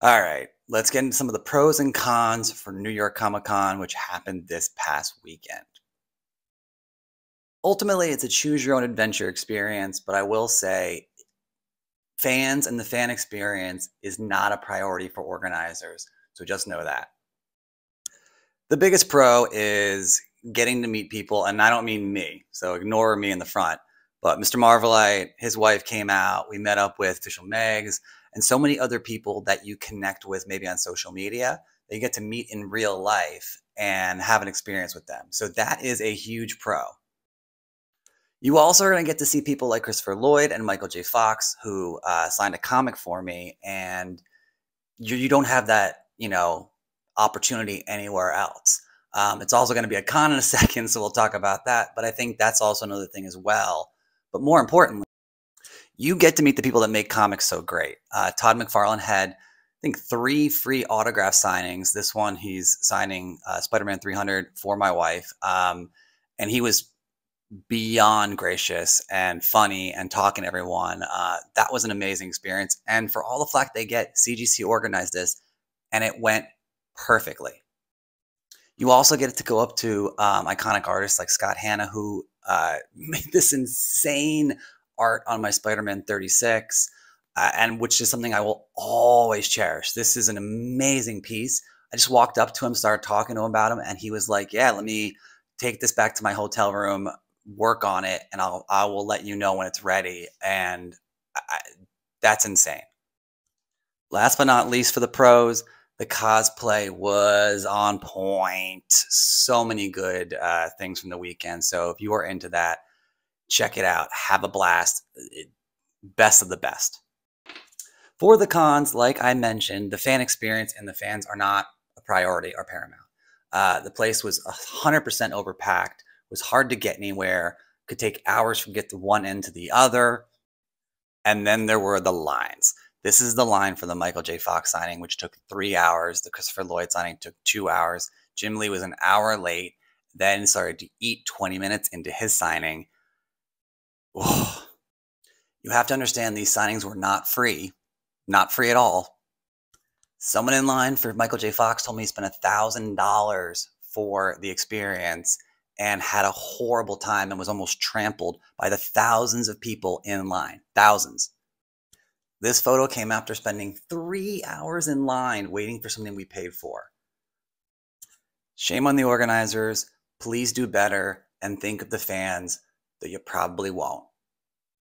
All right, let's get into some of the pros and cons for New York Comic Con, which happened this past weekend. Ultimately, it's a choose your own adventure experience, but I will say fans and the fan experience is not a priority for organizers. So just know that. The biggest pro is getting to meet people, and I don't mean me, so ignore me in the front. But Mr. Marvelite, his wife came out. We met up with Official Megs and so many other people that you connect with maybe on social media that you get to meet in real life and have an experience with them. So that is a huge pro. You also are going to get to see people like Christopher Lloyd and Michael J. Fox, who signed a comic for me, and you don't have that, opportunity anywhere else. It's also going to be a con in a second, so we'll talk about that. But I think that's also another thing as well. But more importantly, you get to meet the people that make comics so great. Todd McFarlane had, I think, 3 free autograph signings. This one, he's signing Spider-Man 300 for my wife. And he was beyond gracious and funny and talking to everyone. That was an amazing experience. And for all the flack they get, CGC organized this and it went perfectly. You also get to go up to iconic artists like Scott Hanna, who made this insane art on my Spider-Man 36, and which is something I will always cherish. This is an amazing piece. I just walked up to him, started talking to him about him, and he was like, yeah, let me take this back to my hotel room, work on it, and I will let you know when it's ready. And that's insane. Last but not least, for the pros, the cosplay was on point. So many good things from the weekend. So if you are into that, check it out. Have a blast. Best of the best. For the cons, like I mentioned, the fan experience and the fans are not a priority or paramount. The place was 100% overpacked. It was hard to get anywhere. Could take hours from get to one end to the other. And then there were the lines. This is the line for the Michael J. Fox signing, which took 3 hours. The Christopher Lloyd signing took 2 hours. Jim Lee was an hour late, then started to eat 20 minutes into his signing. Oh, you have to understand these signings were not free at all. Someone in line for Michael J. Fox told me he spent $1,000 for the experience and had a horrible time and was almost trampled by the thousands of people in line. Thousands. This photo came after spending 3 hours in line waiting for something we paid for. Shame on the organizers. Please do better and think of the fans that you probably won't.